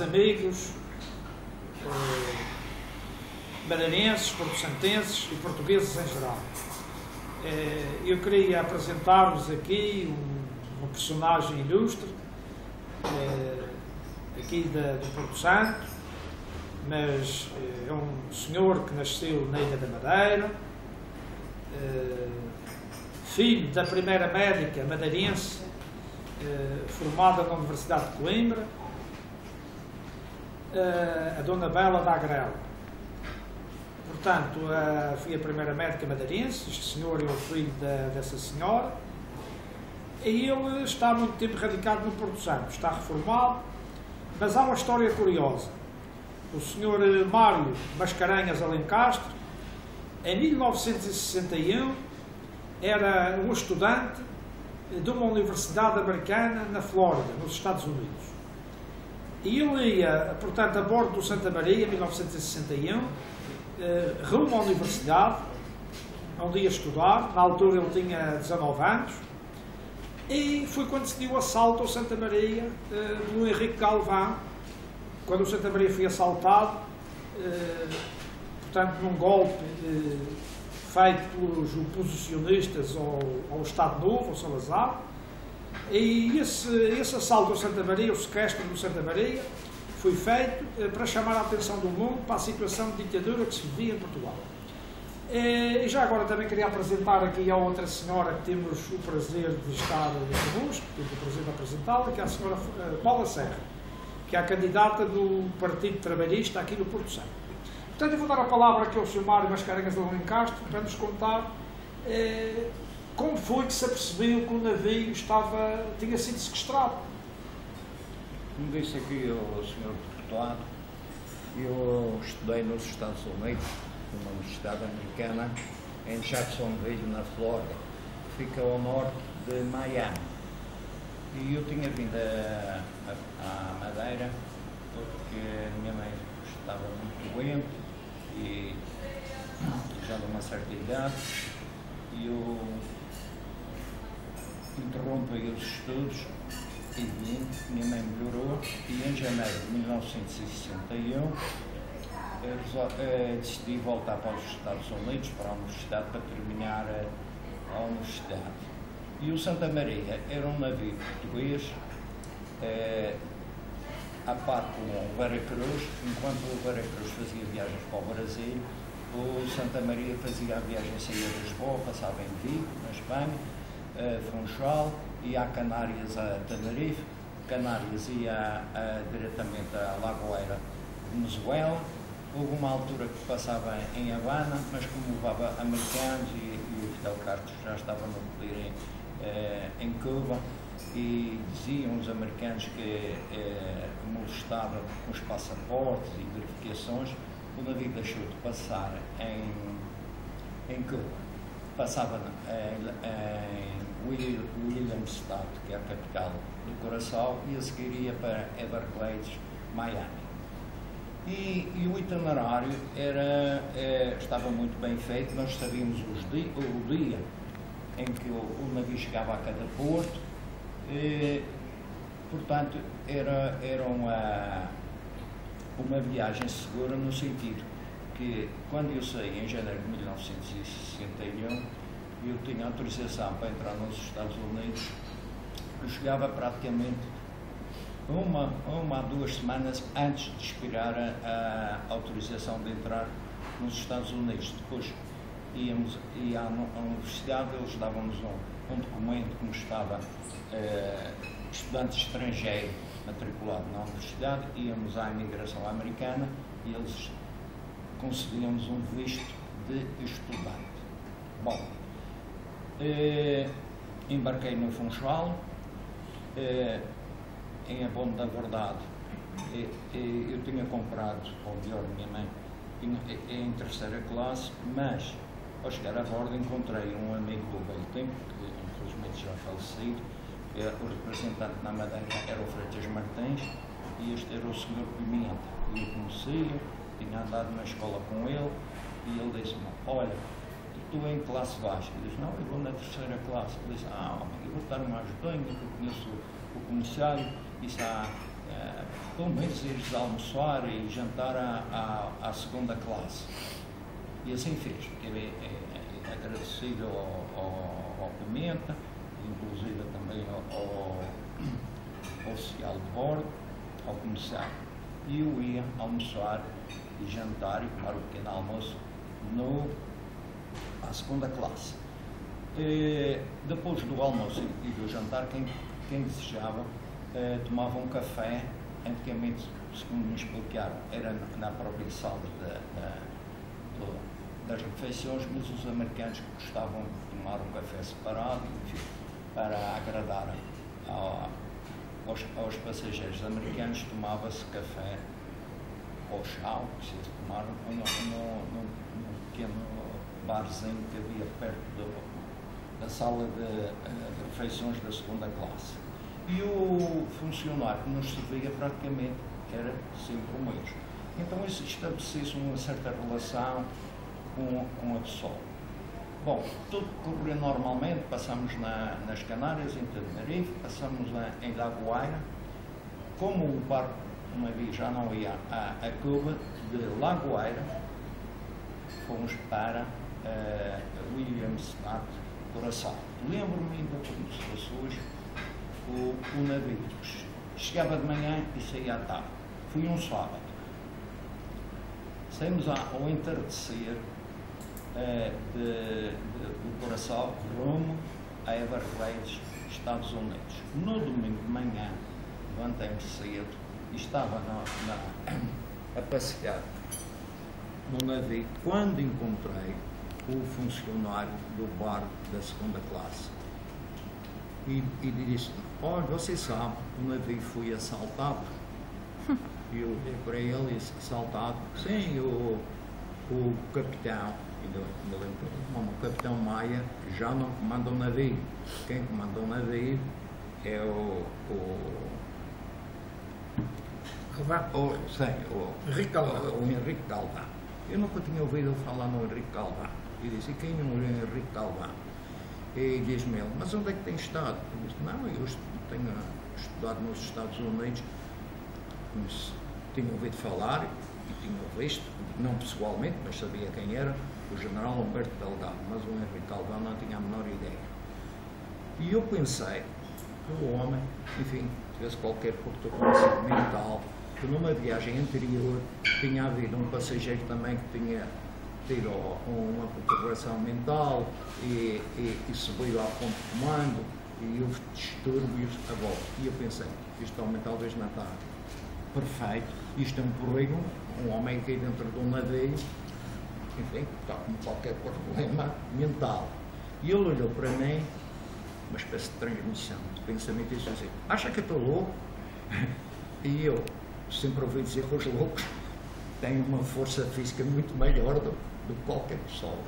Amigos madeirenses, porto-santenses e portugueses em geral. Eu queria apresentar-vos aqui um personagem ilustre aqui do Porto Santo, mas é um senhor que nasceu na Ilha da Madeira, filho da primeira médica madeirense, formada na Universidade de Coimbra, a Dona Bela da Agrela. Portanto, fui a primeira médica madeirense. Este senhor é o filho dessa senhora, e ele está há muito tempo radicado no Porto Santo, está reformado, mas há uma história curiosa. O senhor Mário Mascarenhas Alencastre, em 1961, era um estudante de uma universidade americana na Flórida, nos Estados Unidos. E ele ia, portanto, a bordo do Santa Maria, em 1961, rumo à universidade, onde ia estudar. Na altura ele tinha 19 anos, e foi quando se deu o assalto ao Santa Maria, no Henrique Galvão, quando o Santa Maria foi assaltado, portanto, num golpe feito pelos oposicionistas ao Estado Novo, ao Salazar. E esse assalto ao Santa Maria, o sequestro do Santa Maria, foi feito para chamar a atenção do mundo para a situação de ditadura que se vivia em Portugal. E já agora também queria apresentar aqui a outra senhora que temos o prazer de estar connosco, temos o prazer de apresentá-la, que é a senhora Paula Serra, que é a candidata do Partido Trabalhista aqui no Porto Santo. Portanto, eu vou dar a palavra aqui ao Sr. Mário Mascarenhas Alencastre para nos contar como foi que se apercebeu que o navio tinha sido sequestrado. Como disse aqui o Sr. Deputado, eu estudei nos Estados Unidos, numa universidade americana, em Jacksonville, na Flórida, que fica ao norte de Miami. E eu tinha vindo à Madeira porque a minha mãe estava muito doente e já de uma certa idade, e eu interrompi os estudos e vim. Minha mãe melhorou, e em janeiro de 1961 decidi voltar para os Estados Unidos, para a universidade, para terminar a universidade. E o Santa Maria era um navio português, a par com o Veracruz. Enquanto o Veracruz fazia viagens para o Brasil, o Santa Maria fazia a viagem, saía de Lisboa, passava em Vigo, na Espanha, Funchal, ia a Canárias, a Tenerife. Canárias ia diretamente a Lagoeira, Venezuela. Houve uma altura que passava em Havana, mas como levava americanos e o Fidel Castro já estava no poder em Cuba, e diziam os americanos que molestava com os passaportes e verificações, o navio deixou de passar em Cuba. Passava em Williamstown, que é a capital do Curaçao, e a seguir ia para Everglades, Miami. E o itinerário estava muito bem feito. Nós sabíamos o dia em que o navio chegava a cada porto, portanto era uma viagem segura, no sentido que, quando eu saí em janeiro de 1961, eu tinha autorização para entrar nos Estados Unidos. Eu chegava praticamente uma a 2 semanas antes de expirar a autorização de entrar nos Estados Unidos. Depois ia à universidade, eles davam-nos um documento como estava estudante estrangeiro matriculado na universidade, íamos à imigração americana e eles concediam-nos um visto de estudante. Bom, embarquei no Funchal. Em abono da verdade, eu tinha comprado, ou melhor, minha mãe, em terceira classe, mas ao chegar a bordo encontrei um amigo do velho tempo, que infelizmente já falecido. O representante na Madeira era o Freitas Martins, e este era o Sr. Pimenta. Eu conhecia, tinha andado na escola com ele, e ele disse-me: olha, tu em que classe vais? Eu disse: não, eu vou na terceira classe. Ele disse: homem, eu vou dar uma ajudinha, que eu conheço o comissário. Disse: pelo menos ires almoçar e jantar à segunda classe. E assim fez, porque ele é agradecido ao Pimenta, inclusive também ao oficial de bordo, ao comissário. E eu ia almoçar e jantar e tomar o pequeno almoço à segunda classe. Depois do almoço e do jantar, quem desejava tomava um café. Antigamente, segundo me explicaram, era na própria sala das refeições, mas os americanos gostavam de tomar um café separado, enfim, para agradar aos passageiros americanos. Tomava-se café ou chá, que se tomar num pequeno barzinho que havia perto da sala de refeições da segunda classe. E o funcionário que nos servia praticamente era sempre o mesmo. Então estabelecia-se uma certa relação com a pessoa. Bom, tudo corria normalmente, passamos nas Canárias, em Tenerife, passamos em La Guaira. Como o barco, o navio já não ia a Cuba, de La Guaira fomos para Williamstown, Curaçao. Lembro-me ainda como se fosse hoje o navio. Chegava de manhã e saía à tarde. Foi um sábado. Saímos ao entardecer do Curaçao rumo a Everglades, Estados Unidos. No domingo de manhã, levantei-me cedo e estava a passear no navio quando encontrei o funcionário do bar da segunda classe e disse: olha, você sabe, o navio foi assaltado. E eu olhei para ele e disse: assaltado? Sim, o capitão, o capitão Maia já não comanda o navio. Quem comanda o navio é o Henrique Galvão. O Henrique Galvão. Eu nunca tinha ouvido falar no Henrique Galvão. E disse: e quem não é o Henrique Galvão? E diz-me ele: mas onde é que tem estado? Eu disse: não, eu tenho estudado nos Estados Unidos. Mas tinha ouvido falar e tinha visto, não pessoalmente, mas sabia quem era, o general Humberto Delgado, mas o Henrique Galvão não tinha a menor ideia. E eu pensei que o homem, enfim, tivesse qualquer perturbação mental, que numa viagem anterior tinha havido um passageiro também que tinha tido uma perturbação mental e subiu à ponte de comando e houve distúrbios a bordo. E eu pensei: este homem talvez não está perfeito, isto é um perigo, um homem que dentro de um navio, enfim, está com qualquer problema mental. E ele olhou para mim, uma espécie de transmissão de pensamento, e disse assim: acha que eu estou louco? E eu sempre ouvi dizer que os loucos têm uma força física muito maior do que qualquer pessoa.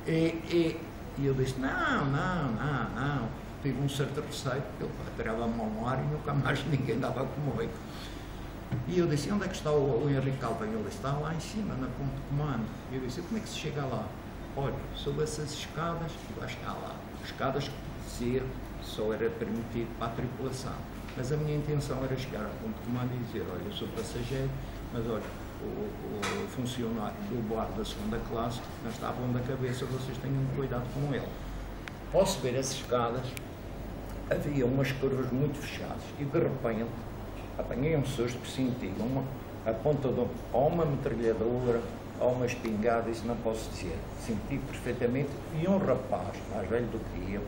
E eu disse: não, tive um certo receio, porque ele tirava-me ao ar e nunca mais ninguém dava comigo. E eu disse: onde é que está o Henrique Galvão? Ele disse: está lá em cima, na ponte de comando. E eu disse: como é que se chega lá? Olha, sob essas escadas e vai chegar lá. Escadas que dizia só era permitido para a tripulação. Mas a minha intenção era chegar à ponte de comando e dizer: olha, eu sou passageiro, mas olha, o funcionário do bar da segunda classe não está bom da cabeça, vocês tenham cuidado com ele. Ao subir as escadas, havia umas curvas muito fechadas e de repente apanhei um susto que senti a ponta de uma metralhadora ou uma espingarda, isso não posso dizer. Senti perfeitamente, e um rapaz mais velho do que eu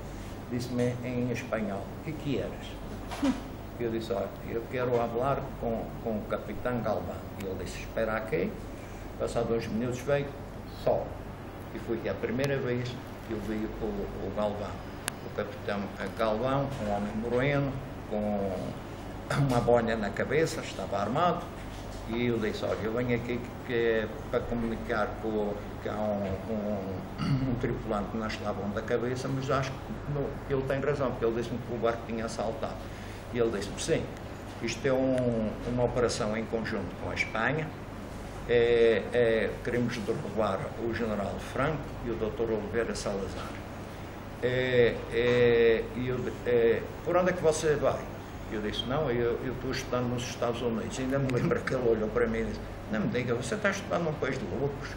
disse-me em espanhol: o que eras? Eu disse: olha, eu quero falar com o capitão Galvão. E ele disse: espera aqui. Passados 2 minutos veio só. E foi a primeira vez que eu vi o Galvão. O capitão Galvão, um homem moreno, com uma boina na cabeça, estava armado. E eu disse: olha, eu venho aqui para comunicar que há um tripulante que não está bom da cabeça, mas acho que ele tem razão, porque ele disse-me que o barco tinha assaltado. E ele disse-me: sim, isto é uma operação em conjunto com a Espanha, queremos derrubar o general Franco e o Dr. Oliveira Salazar. Por onde é que você vai? Eu disse, não, eu estou estudando nos Estados Unidos. Ainda me lembro que ele olhou para mim e disse, não me diga, você está estudando num país de loucos?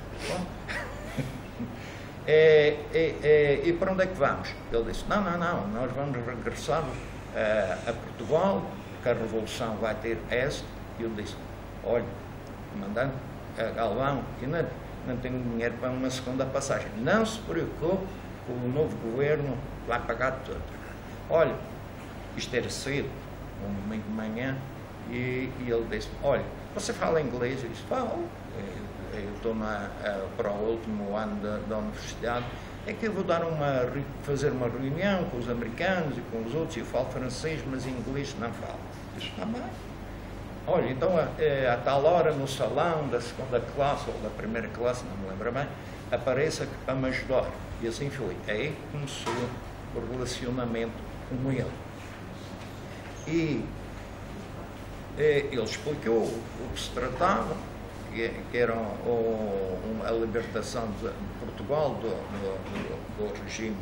E para onde é que vamos? Ele disse, não, nós vamos regressar a Portugal, que a Revolução vai ter essa. E eu disse, olha, comandante Galvão, que não tenho dinheiro para uma segunda passagem. Não se preocupe, o novo governo vai pagar tudo. Olha, isto era cedo, um domingo de manhã, e ele disse, olha, você fala inglês? Eu disse, falo. Eu estou para o último ano da universidade, é que eu vou fazer uma reunião com os americanos e com os outros, eu falo francês, mas inglês não falo. Eu disse, bem. Olha, então a tal hora no salão da segunda classe ou da primeira classe, não me lembro bem, apareça para me ajudar. E assim foi. Aí começou o relacionamento com ele. E ele explicou o que se tratava, que era a libertação de Portugal do regime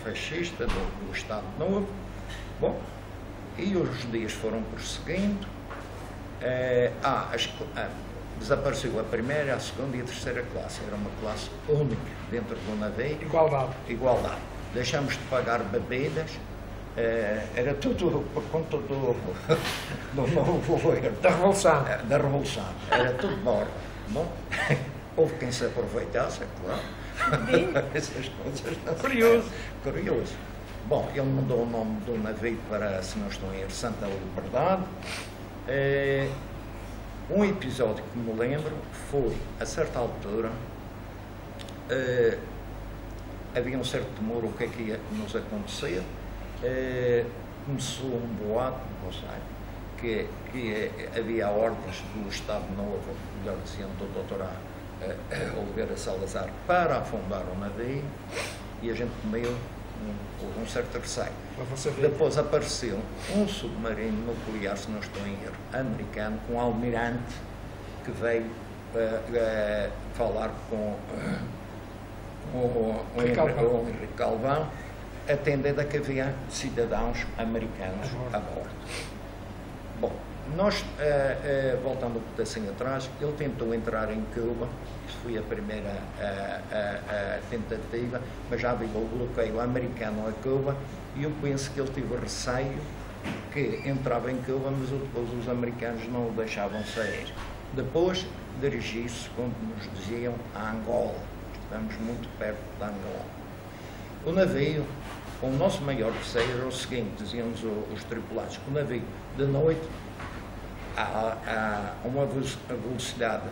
fascista, do Estado Novo. Bom, e os dias foram prosseguindo. Desapareceu a primeira, a segunda e a terceira classe. Era uma classe única dentro do navio. Igualdade. Deixamos de pagar bebidas. Era tudo por conta do novo governo. Da Revolução. Da Revolução. Era tudo borda. Bom, houve quem se aproveitasse, é claro. Essas coisas. Curioso. Bom, ele mudou o nome do navio para, se não estou em erro, Santa Liberdade. Um episódio que me lembro foi, a certa altura, havia um certo temor o que é que ia nos acontecer. Começou um boato, não sei, que havia ordens do Estado Novo, melhor dizendo, do Dr. Oliveira Salazar, para afundar o navio, e a gente comeu um certo receio. Depois apareceu um submarino nuclear, se não estou em erro, americano, com um almirante que veio falar com o Henrique Galvão, atendendo a que havia cidadãos americanos a bordo. Bom, nós, voltando um pedacinho atrás, ele tentou entrar em Cuba, isso foi a primeira tentativa, mas já havia o bloqueio americano a Cuba, e eu penso que ele teve receio que entrava em Cuba, mas depois os americanos não o deixavam sair. Depois dirigiu-se, como nos diziam, a Angola. Estamos muito perto da Angola. O navio, o nosso maior receio era o seguinte, diziam-nos os tripulantes, que o navio de noite a uma velocidade,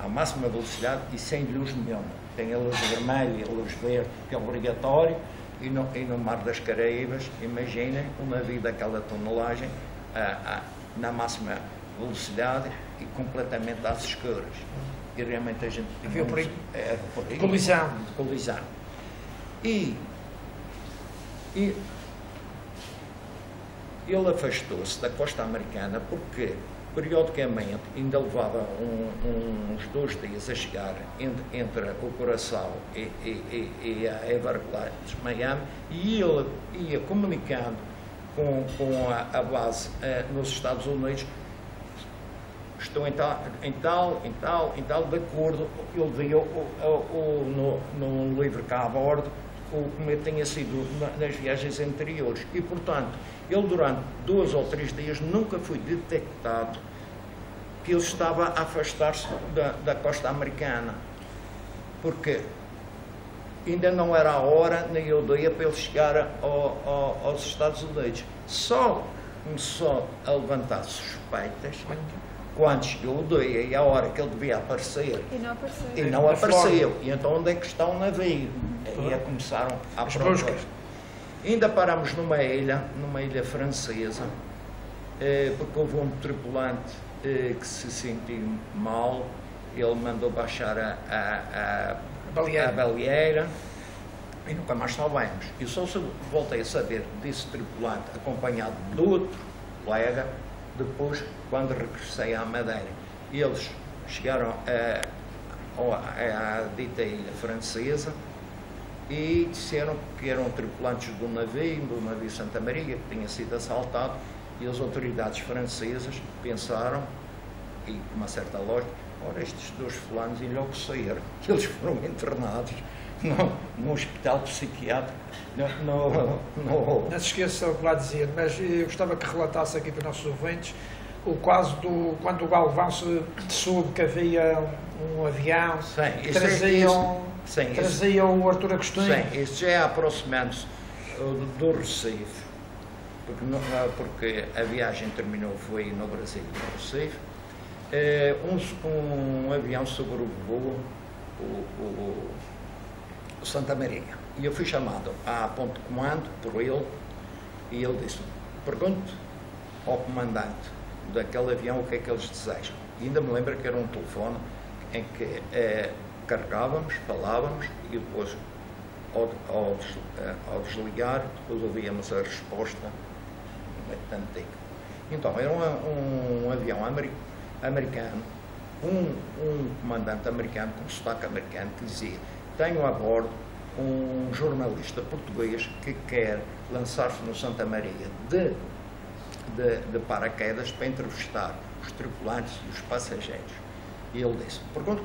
a máxima velocidade e sem luz nenhuma. Tem a luz vermelha e a luz verde, que é obrigatório, e no Mar das Caraíbas, imaginem um navio daquela tonelagem na máxima velocidade e completamente às escuras. E realmente a gente tinha colisão. E ele afastou-se da costa americana porque periodicamente ainda levava uns 2 dias a chegar entre o Curaçao e a Everglades, Miami, e ele ia comunicando com a base nos Estados Unidos. Estou em tal, de acordo, ele viu no livro cá a bordo, como tinha sido nas viagens anteriores, e portanto, ele durante 2 ou 3 dias nunca foi detectado que ele estava a afastar-se da costa americana, porque ainda não era a hora nem o dia para ele chegar aos Estados Unidos. Só começou a levantar suspeitas quando chegou o dia e a hora que ele devia aparecer. E não apareceu. E então onde é que está o navio? Aí começaram a procurar. Ainda paramos numa ilha francesa, porque houve um tripulante que se sentiu mal. Ele mandou baixar a baleeira e nunca mais salvamos. E só voltei a saber desse tripulante acompanhado de outro colega depois, quando regressei à Madeira. Eles chegaram à dita ilha francesa e disseram que eram tripulantes do navio Santa Maria, que tinha sido assaltado, E as autoridades francesas pensaram, e com uma certa lógica, ora, estes dois fulanos enlouqueceram. Eles foram internados no hospital psiquiátrico. Não se esqueça o que lá dizer, mas eu gostava que relatasse aqui para os nossos ouvintes o caso quando o Galvão se soube que havia um avião que trazia o Artur Agostinho. Sim, isso já é aproximando-se do Recife, porque a viagem terminou, foi no Brasil, no Recife. Um avião sobrevoou o Santa Maria. E eu fui chamado à ponte de comando por ele, e ele disse: pergunte ao comandante daquele avião o que é que eles desejam. E ainda me lembro que era um telefone em que carregávamos, falávamos, e depois, ao desligar, depois ouvíamos a resposta. Então, era um avião americano, um comandante americano, com sotaque americano, que dizia: tenho a bordo um jornalista português que quer lançar-se no Santa Maria de paraquedas para entrevistar os tripulantes e os passageiros. E ele disse: pergunto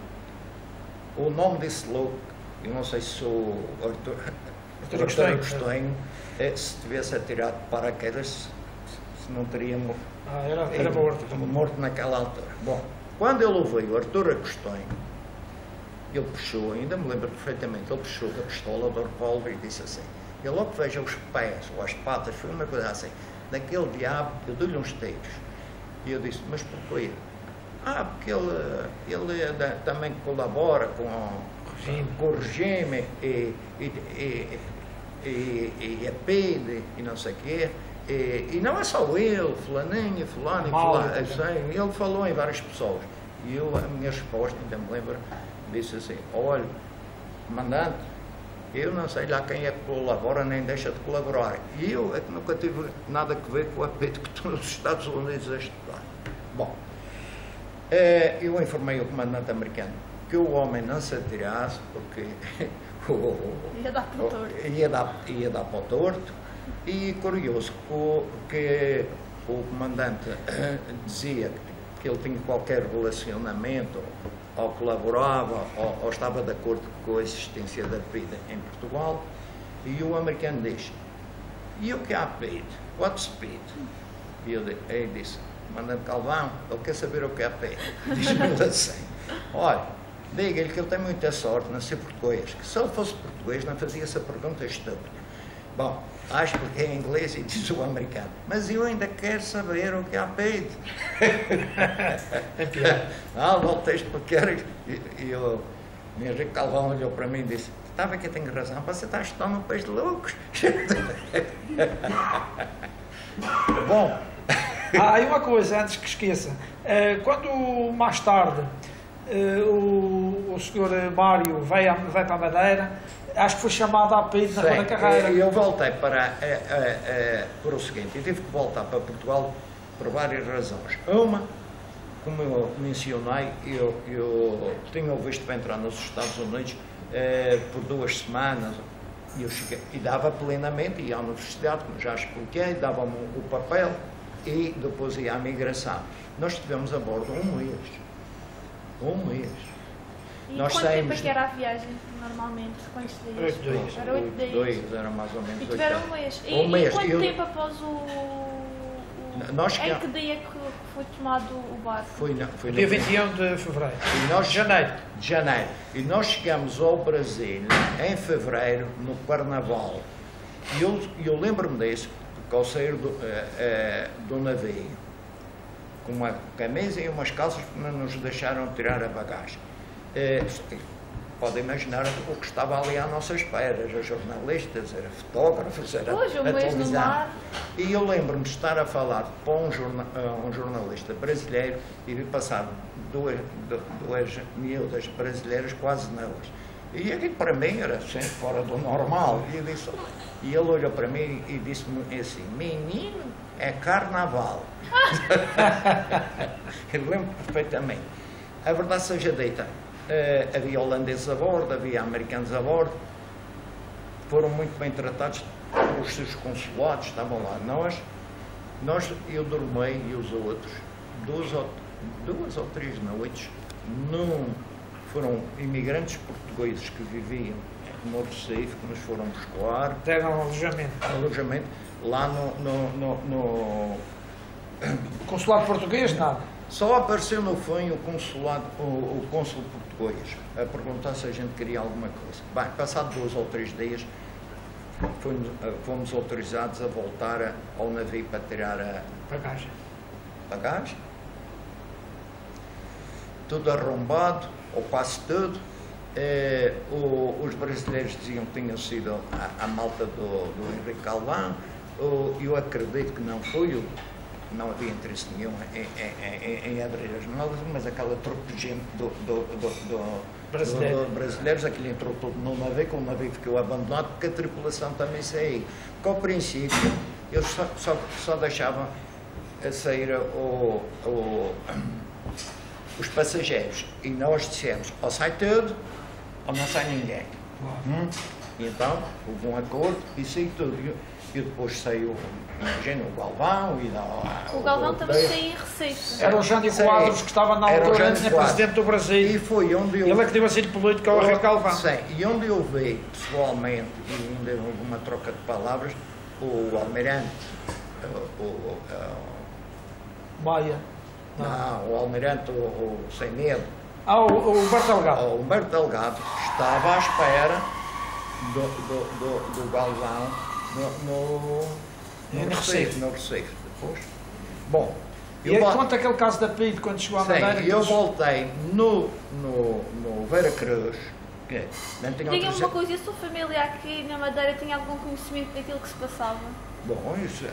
o nome desse louco, eu não sei se o Artur Agostinho, se tivesse atirado de paraquedas, se não teria era morto naquela altura. Bom, quando ele ouviu o Artur Agostinho, ele puxou, ainda me lembro perfeitamente, ele puxou da pistola do revólver e disse assim: eu logo vejo os pés ou as patas, foi uma coisa assim, daquele diabo, eu dou-lhe uns tiros. E eu disse: mas porquê? Porque ele também colabora com o regime e a PIDE e não sei o quê. E não é só ele, fulaninho, fulano, ele falou em várias pessoas. E a minha resposta, ainda me lembro, disse assim: olha, comandante, eu não sei lá quem é que colabora nem deixa de colaborar. E eu é que nunca tive nada a ver com a PIDE que estou nos Estados Unidos a estudar. Bom, eu informei o comandante americano que o homem não se atirasse, porque ia dar para o torto. Ia dar para o torto. E curioso que o comandante dizia que ele tinha qualquer relacionamento, ou colaborava, ou estava de acordo com a existência da PIDE em Portugal. E o americano diz: e o que é a PIDE? What's PIDE? E ele disse: comandante Galvão, ele quer saber o que é a PIDE. Diz-me assim: olha, diga-lhe que ele tem muita sorte de não ser português, que se ele fosse português não fazia essa pergunta estúpida. Bom, acho que é em inglês, e diz o americano: mas eu ainda quero saber o que é a PIDE. Não texto porque era. E o Henrique Galvão olhou para mim e disse: estava que eu tenho razão, você está a estudar num país de loucos. Bom. E uma coisa, antes que esqueça, quando mais tarde o senhor Mário vai para a Madeira, acho que foi chamado à PIDE na sua carreira. Eu voltei para o seguinte: eu tive que voltar para Portugal por várias razões. Uma, como eu mencionei, eu tinha o visto para entrar nos Estados Unidos por 2 semanas, e eu cheguei, e dava plenamente, ia à universidade, como já expliquei, dava-me o papel, e depois ia à migração. Nós estivemos a bordo um mês. E quanto tempo é que era a viagem, normalmente? Quantos dias? 8 dias. Era 8 dias. 2, era mais ou menos 8 dias. E tiveram um mês. E quanto tempo após em que dia que foi tomado o barco? Foi dia 21 de fevereiro. Janeiro. E nós chegamos ao Brasil em fevereiro, no Carnaval. E eu lembro-me disso, porque ao sair do navio, com uma camisa e umas calças que não nos deixaram tirar a bagagem. Pode imaginar o que estava ali à nossa espera: era jornalistas, era fotógrafos, era a televisão. E eu lembro-me de estar a falar para um jornalista brasileiro e vi passar duas miúdas brasileiras quase nuas. E aquilo para mim era sempre fora do normal. E ele olhou para mim e disse-me assim: menino, é carnaval. Eu lembro perfeitamente. A verdade seja dita, havia holandeses a bordo, havia americanos a bordo, foram muito bem tratados pelos seus consulados, estavam lá. Nós Eu dormei e os outros, duas ou três noites, foram imigrantes portugueses que viviam no Recife, que nos foram buscar. Deram alojamento. Lá no Consulado português, nada. Só apareceu no fim o cônsul português a perguntar se a gente queria alguma coisa. Bem, passado 2 ou 3 dias, fomos autorizados a voltar ao navio para tirar a bagagem. Tudo arrombado, ou quase tudo. Os brasileiros diziam que tinha sido a malta do Henrique Calvão. Eu acredito que não foi, não havia interesse nenhum em abrir as malas, mas aquela tropa de gente brasileiros, aquilo entrou todo no navio, que o navio ficou abandonado, porque a tripulação também saiu. Porque ao princípio eles só deixavam sair os passageiros, e nós dissemos, ou sai tudo, ou não sai ninguém. E então houve um acordo e saiu tudo. E depois saiu, imagina, o Galvão e o Galvão também saiu em Recife. Era o Jânio Quadros, que estava na altura presidente do Brasil. E foi onde eu... Ele é que deu asilo político ao Henrique Galvão. Sim, e onde eu vi pessoalmente, e ainda houve uma troca de palavras, o almirante, Maia. Não, o almirante, o sem medo. O Humberto Delgado. O Humberto Delgado estava à espera do Galvão no Recife. Depois. Bom, conta aquele caso da PID quando chegou à Madeira. Eu voltei no Vera Cruz. Diga-me uma coisa, a sua família aqui na Madeira tinha algum conhecimento daquilo que se passava? Bom, isso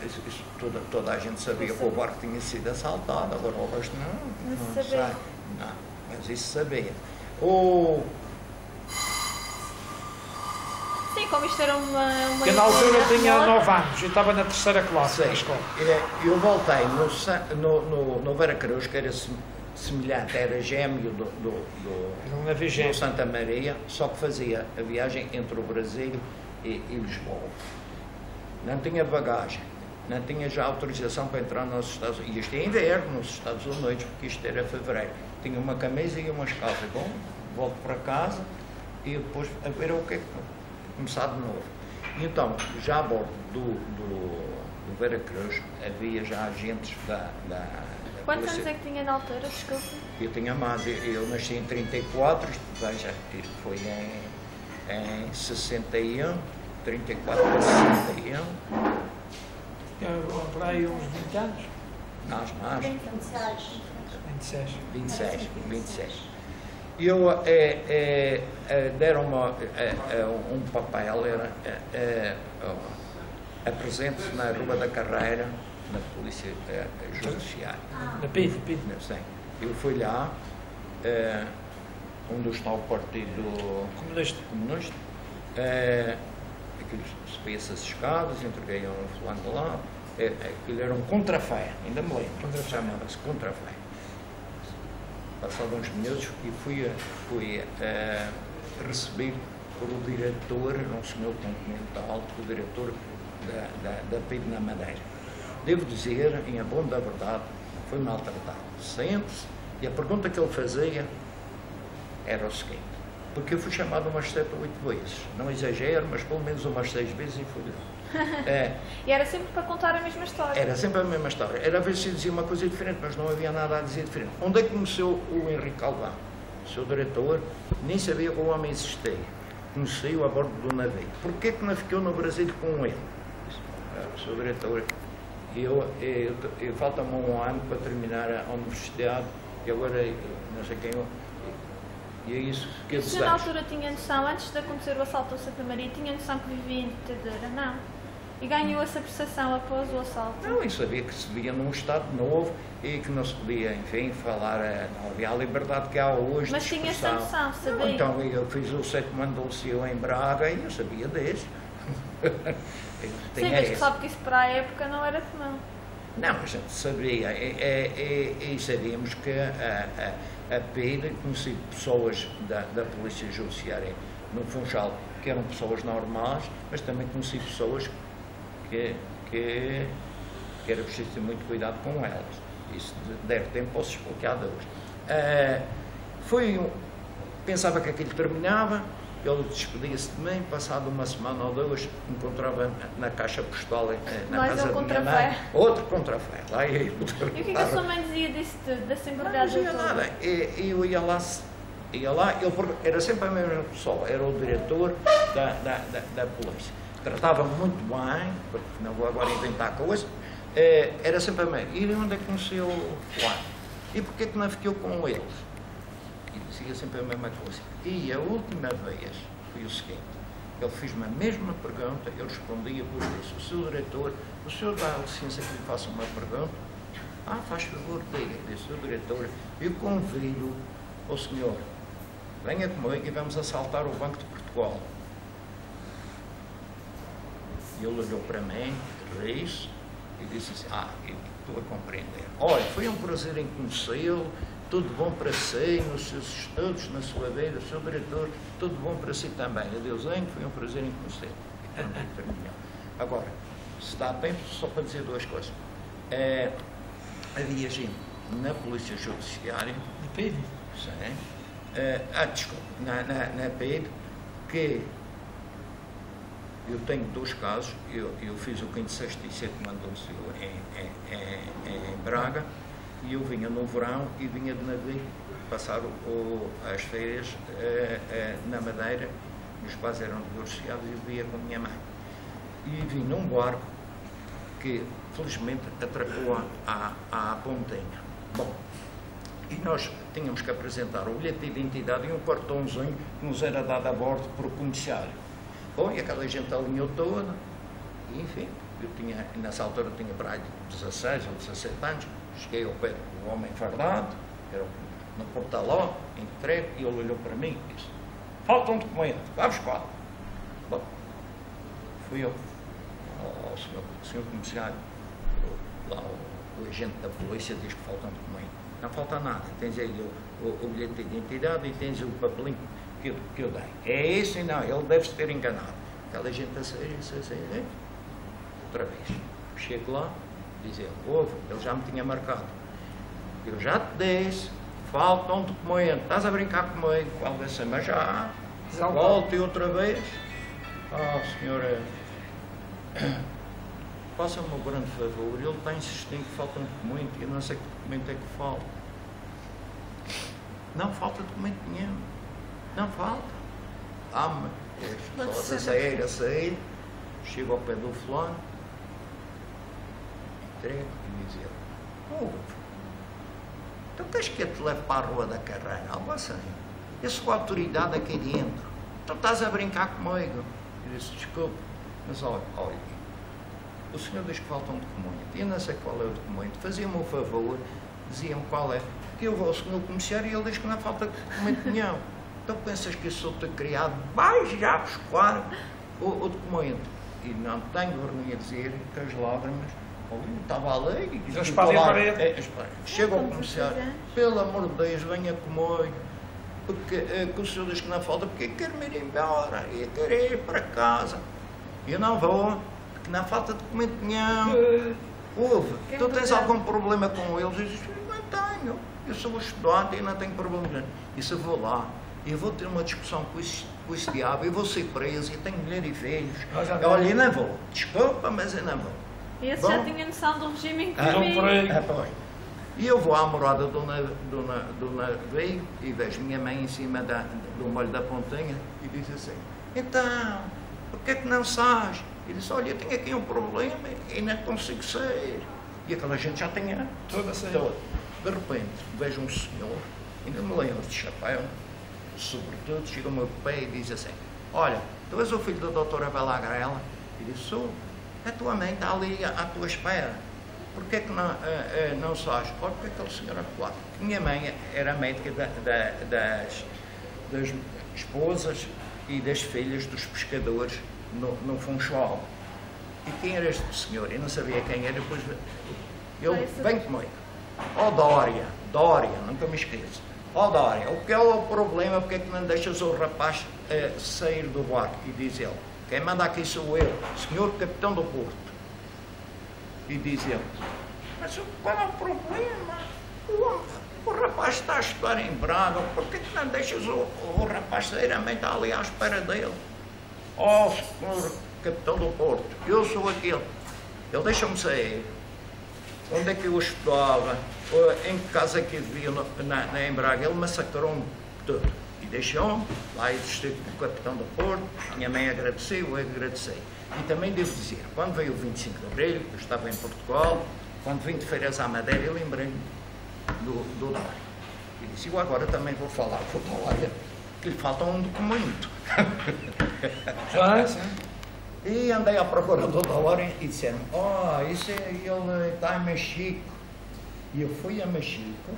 toda a gente sabia que o barco tinha sido assaltado, agora o resto não sei. Não, mas isso sabia. Sim, como isto era uma porque na altura eu tinha 9 anos, eu estava na 3ª classe da escola. Eu voltei no Vera Cruz, que era semelhante, era gêmeo do Santa Maria, só que fazia a viagem entre o Brasil e Lisboa. Não tinha bagagem, não tinha já autorização para entrar nos Estados Unidos. E isto é inverno nos Estados Unidos, porque isto era fevereiro. Tinha uma camisa e umas calças. Bom, volto para casa e depois a ver o que é que começar de novo. E então, já a bordo do Vera Cruz, havia já agentes da Quantos anos é que tinha na altura, desculpe? Eu tinha mais, eu nasci em 34, veja, isto foi em 61, 34 para 61. Por aí uns 20 anos? Mais. 26. E deram-me um papel, apresento-se na Rua da Carreira, na Polícia Judiciária. Na PID? Sim. Eu fui lá, onde está o Partido Comunista. Aquilo subi essas escadas, entreguei a um fulano lá. Aquilo era um contrafé, ainda me lembro. Chamava-se contrafé. Passado uns minutos e fui recebido por o diretor, um senhor continental, o diretor da PIB na Madeira. Devo dizer, em abono da verdade, foi maltratado. Sente-se, e a pergunta que ele fazia era o seguinte, porque eu fui chamado umas 7 ou 8 vezes, não exagero, mas pelo menos umas 6 vezes e fui. E era sempre para contar a mesma história? Era sempre a mesma história. Era a ver se dizia uma coisa diferente, mas não havia nada a dizer diferente. Onde é que conheceu o Henrique Calvão? O seu diretor nem sabia que o homem existia. Conheceu a bordo do navio. Porquê que não ficou no Brasil com ele? O seu diretor, falta-me um ano para terminar a universidade e agora não sei quem e é isso que eu desejo. Na altura tinha noção, antes de acontecer o assalto ao Santa Maria, tinha noção que vivia em ditadura? Não. E ganhou essa percepção após o assalto? Não, eu sabia que se vivia num Estado novo e que não se podia, enfim, falar, não havia a liberdade que há hoje. Mas tinha essa noção, sabia? Não, então eu fiz o 7º ano do Liceu em Braga e eu sabia desse. Sim, mas que sabe que isso para a época não era comum. Não, a gente sabia, e sabíamos que a PID conhecia pessoas da Polícia Judiciária no Funchal, que eram pessoas normais, mas também conhecia pessoas que que era preciso ter muito cuidado com elas. Isso der tempo, posso explicar de hoje. Pensava que aquilo terminava, ele despedia-se de mim, passado uma semana ou duas, encontrava na caixa postal na casa da minha mãe, outro contrafé. Lá ia E o que é que a sua mãe dizia disso, dessa embordada toda? Não dizia nada. Eu ia lá, ele era sempre a mesma pessoa, era o diretor da polícia. Tratava-me muito bem, porque não vou agora inventar coisas, era sempre a mesma. E onde é que conheceu o fulano? E porquê que não ficou com eles? E dizia sempre a mesma coisa. E a última vez foi o seguinte, ele fez-me a mesma pergunta, eu respondia por isso. O seu diretor, o senhor dá licença que lhe faça uma pergunta? Faz favor, diga, disse o diretor, eu convido o senhor, venha comigo e vamos assaltar o Banco de Portugal. E ele olhou para mim, riu-se e disse assim, estou a compreender. Olha, foi um prazer em conhecê-lo, tudo bom para si, nos seus estudos, na sua vida, o seu diretor, tudo bom para si também. Adeusinho, foi um prazer em conhecê-lo. Agora, se dá tempo, só para dizer duas coisas. Havia gente na Polícia Judiciária, Na PID? sim, desculpa, na PID, que eu tenho dois casos, eu fiz o 5º, 6º e 7º mandou-se em Braga, e eu vinha no verão e vinha de navio passar as férias na Madeira, meus pais eram divorciados e eu via com a minha mãe. E vim num barco que felizmente atracou à pontinha. Bom, e nós tínhamos que apresentar o bilhete de identidade e um cartãozinho que nos era dado a bordo por o comissário. Bom, e aquela gente alinhou toda, e enfim, nessa altura tinha para aí 16 ou 17 anos, cheguei ao pé do homem fardado, era no portaló, entregue, e ele olhou para mim e disse, falta um documento, vá buscar. Bom, fui eu ao senhor comissário, lá o agente da polícia diz que falta um documento. Não falta nada, tens aí o bilhete de identidade e tens o papelinho que eu dei. É esse? Não, ele deve-se ter enganado. Aquela gente assim, outra vez. Chego lá, diz ele, ele já me tinha marcado. Eu já te disse, falta um documento, estás a brincar comigo? Qual vai ser? Mas já, volte outra vez. Senhora, faça-me um grande favor, ele está insistindo que falta um documento, e eu não sei que documento é que falta. Não falta documento nenhum, não falta. Mas a sair, chego ao pé do fulano, entrego e diz ele, então tens que te levar para a Rua da Carreira, algo assim. Eu sou a autoridade aqui dentro, tu estás a brincar comigo. Eu disse, desculpe, mas olha, o senhor diz que falta um documento, eu não sei qual é o documento, fazia-me um favor, dizia-me qual é, que eu vou ao senhor comissário e ele diz que não falta documento nenhum. Então pensas que eu sou-te criado, vai já buscar o documento. E não tenho vergonha de dizer que as lágrimas, estava ali, e chega ao comissário, pelo amor de Deus, venha comigo, porque o senhor diz que não falta, porque eu quero me ir embora, eu quero ir para casa. Eu não vou, porque não falta documento nenhum. Tu tens algum problema com eles? Eu disse, não tenho, eu sou estudante e não tenho problema nenhum. E se eu vou lá, eu vou ter uma discussão com esse diabo, eu vou ser preso, eu tenho mulher e filhos. Olha, eu não vou, desculpa, mas eu não vou. Esse já tinha noção do regime em que vivia. E eu vou à morada do navio e vejo minha mãe em cima do molho da pontinha e diz assim, então, por que não sais? E disse, olha, eu tenho aqui um problema e não consigo sair. E aquela gente já tinha toda a sair. De repente, vejo um senhor, ainda me lembro de chapéu, sobretudo, chega ao meu pé e diz assim, olha, tu és o filho da doutora Bela Agrela? E disse, sou, a tua mãe está ali à tua espera. Porquê que não sais? Olha, porque aquele senhor acolá. Minha mãe era médica das esposas e das filhas dos pescadores no Funchal. E quem era este senhor? Eu não sabia quem era, depois ele vem comigo. Dória, nunca me esqueço. Dória, o que é o problema? Porque é que não deixas o rapaz sair do barco? E diz ele, quem manda aqui sou eu, senhor capitão do Porto. E diz ele, mas qual é o problema? O rapaz está a estudar em Braga, por que não deixas o rapaz sair? A mãe está ali à espera dele. Oh, senhor capitão do Porto, eu sou aquele. Ele deixa-me sair. Onde é que eu estudava? Em que casa é que eu vivia em Braga? Ele massacrou-me tudo. E deixou-me lá existir com o capitão do Porto. Minha mãe agradeceu, eu agradeci. E também devo dizer, quando veio o 25 de Abril, eu estava em Portugal, quando vim de feiras à Madeira, eu lembrei-me do Dória. E disse, eu agora também vou falar com o Dória, que lhe falta um documento. E andei à procura do Dória e disseram, isso ele está em Mexico. E eu fui a Mexico.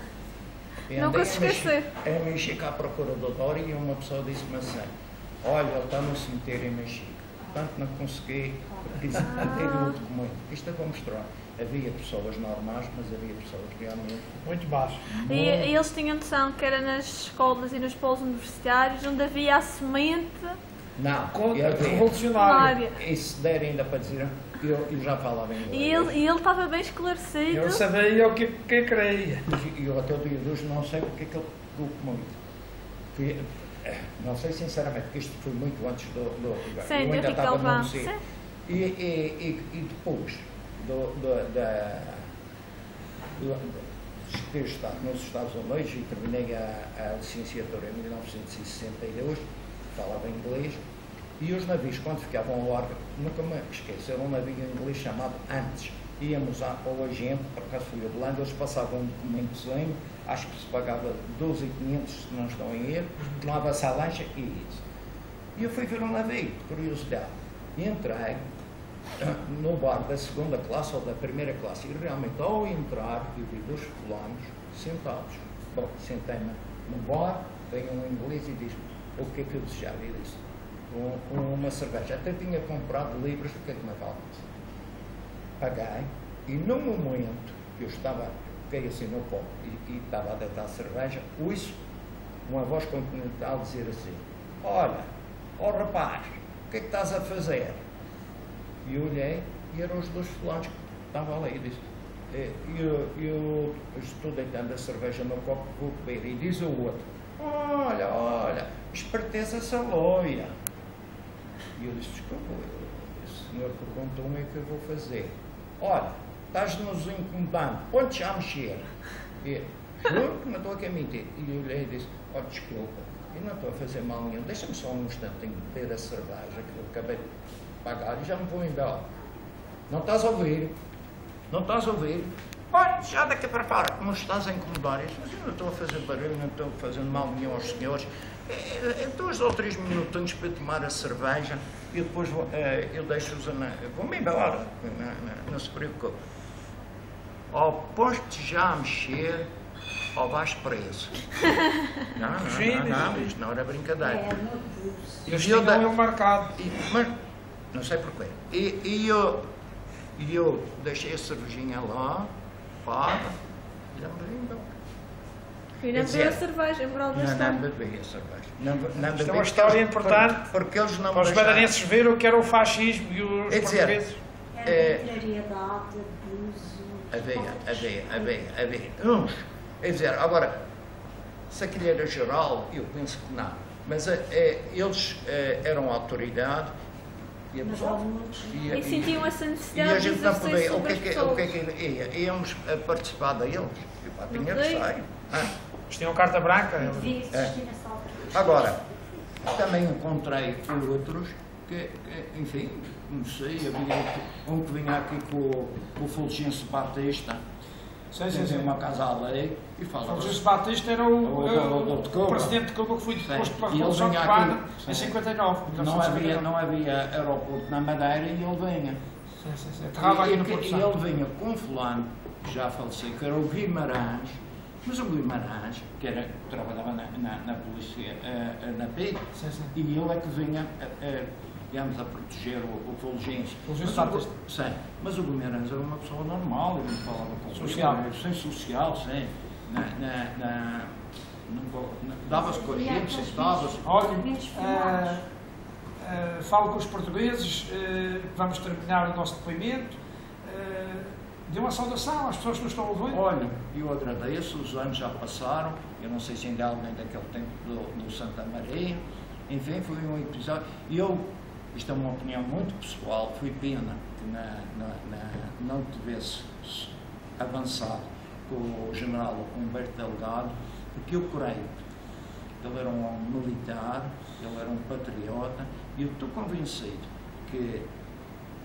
Nunca se esquecer. Em Mexico à procura do Dória e uma pessoa disse-me assim, olha, ele está no cemitério em Mexico. Portanto, não consegui ter o documento. Isto eu vou mostrar. Havia pessoas normais, mas havia pessoas realmente muito baixas. E eles tinham noção que era nas escolas e nos polos universitários onde havia a semente revolucionária. E se der ainda para dizer, eu já falava inglês. E ele estava bem esclarecido. Eu sabia o que queria. E eu até o dia de hoje não sei porque é que ele pegou comigo. Não sei sinceramente, porque isto foi muito antes do sim, eu ainda estava no museu. E depois de ter estado nos Estados Unidos e terminei a licenciatura em 1962, falava inglês, e os navios, quando ficavam ao largo, nunca me esqueço, era um navio inglês chamado Antes. Íamos ao agente, por acaso fui a Holanda, eles passavam um documentozinho, acho que se pagava 12.500, se não estou em erro, tomava-se a lancha e isso. E eu fui ver um navio, de curiosidade, e entrei no bar da segunda classe ou da primeira classe, e realmente ao entrar eu vi 2 fulanos sentados. Bom, sentei-me no bar, veio um inglês e disse-me o que é que eu desejava, e disse uma cerveja, até tinha comprado livros, o que é que me vale? Paguei, e no momento que eu estava, fiquei assim no copo e estava a deitar a cerveja, ouço uma voz continental dizer assim, olha, rapaz, o que é que estás a fazer? E eu olhei e eram os 2 fulanos que estavam ali e disse, eu estou deitando a cerveja no copo, vou beber. E diz o outro, olha, esperteza essa loia. E eu disse, desculpa, o senhor perguntou-me o que eu vou fazer. Olha, estás-nos incomodando, põe-te já a mexer. E juro que não estou aqui a mentir. E eu olhei e disse, desculpa, eu não estou a fazer mal nenhum, deixa-me só um instantinho beber a cerveja que eu acabei de pagar e já me vou embora. Não estás a ouvir? Não estás a ouvir? Olha, já daqui para fora, não estás a incomodar. Mas eu não estou a fazer barulho, não estou fazendo mal nenhum aos senhores. 2 ou 3 minutinhos para tomar a cerveja e depois eu deixo-os vou-me embora, não se preocupe. Ou pões-te já a mexer ou vais preso. Não, isto não era brincadeira. Eles tinham ele marcado. Mas não sei porquê. E eu deixei a cervejinha lá, paga, e já me vim embora. E não bebeu a cerveja, não bebi a cerveja. Isto é uma história importante, porque eles não para os madeirenses viram o que era o fascismo e os portugueses. Havia. Quer dizer, agora, se aquilo era geral, eu penso que não. Mas eles eram autoridade e sentiam essa necessidade e a gente de não podia. exercer O que é que ia? Íamos participar deles. Tinha que sair. Eles tinham carta branca. Agora, também encontrei outros que enfim, não sei, havia um que vinha aqui com o Fulgêncio Batista, sim. uma casa à lei e falava. O Fulgêncio Batista era o presidente de Cuba que foi deposto pela Revolução Cubana em 59. Não havia aeroporto na Madeira e ele vinha. E ele vinha com fulano, que já faleceu, que era o Guimarães. Mas o Guimarães, que trabalhava na polícia, na PID, e ele é que vinha, digamos, a proteger o Fulgêncio. Mas o Guimarães era uma pessoa normal, ele não falava com sem social, sem. Dava-se com a gente, sentava-se. Olha, falo com os portugueses, vamos terminar o nosso depoimento. Dê uma saudação às pessoas que nos estão a ouvir. Olha, eu agradeço, os anos já passaram, eu não sei se ainda há alguém daquele tempo do Santa Maria, enfim, foi um episódio, isto é uma opinião muito pessoal, foi pena que não tivesse avançado com o general Humberto Delgado, porque eu creio que ele era um homem militar, ele era um patriota, e eu estou convencido que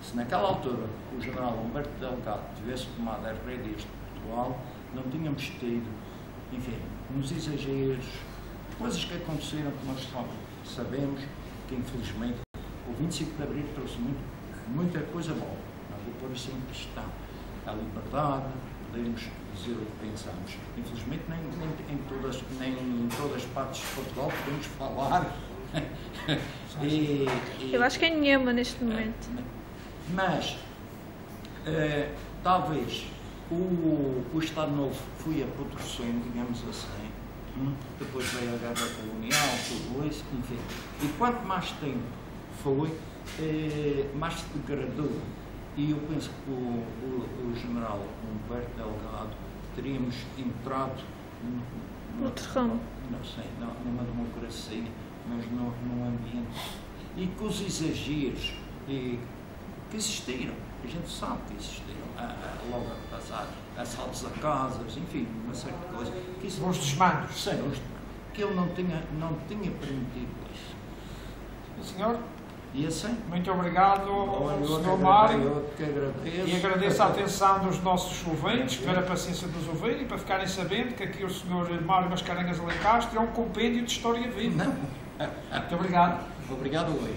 se naquela altura o general Humberto Delgado tivesse tomado as rédeas de Portugal, não tínhamos tido, enfim, uns exageros, coisas que aconteceram que nós sabemos que infelizmente o 25 de Abril trouxe muita coisa boa, não vou pôr isso em questão. A liberdade, podemos dizer o que pensamos. Infelizmente nem em todas as partes de Portugal podemos falar. Eu acho que é nenhuma neste momento. Mas talvez o Estado Novo foi apodrecendo, digamos assim. Depois veio a guerra colonial, tudo isso, enfim. E quanto mais tempo foi, mais se degradou. E eu penso que o general Humberto Delgado teríamos entrado não sei, numa democracia, mas num ambiente. E com os exageros que existiram, a gente sabe que existiram, logo a passar, assaltos a casas, enfim, uma certa coisa. Os desmandos. Sim, que ele não tinha permitido isso. Senhor? E assim? Muito obrigado, Sr. Mário. E agradeço a atenção dos nossos ouvintes, pela paciência de nos ouvir e para ficarem sabendo que aqui o Sr. Mário Mascarenhas Alencastre é um compêndio de história viva. Não. Muito obrigado. Obrigado, Oi.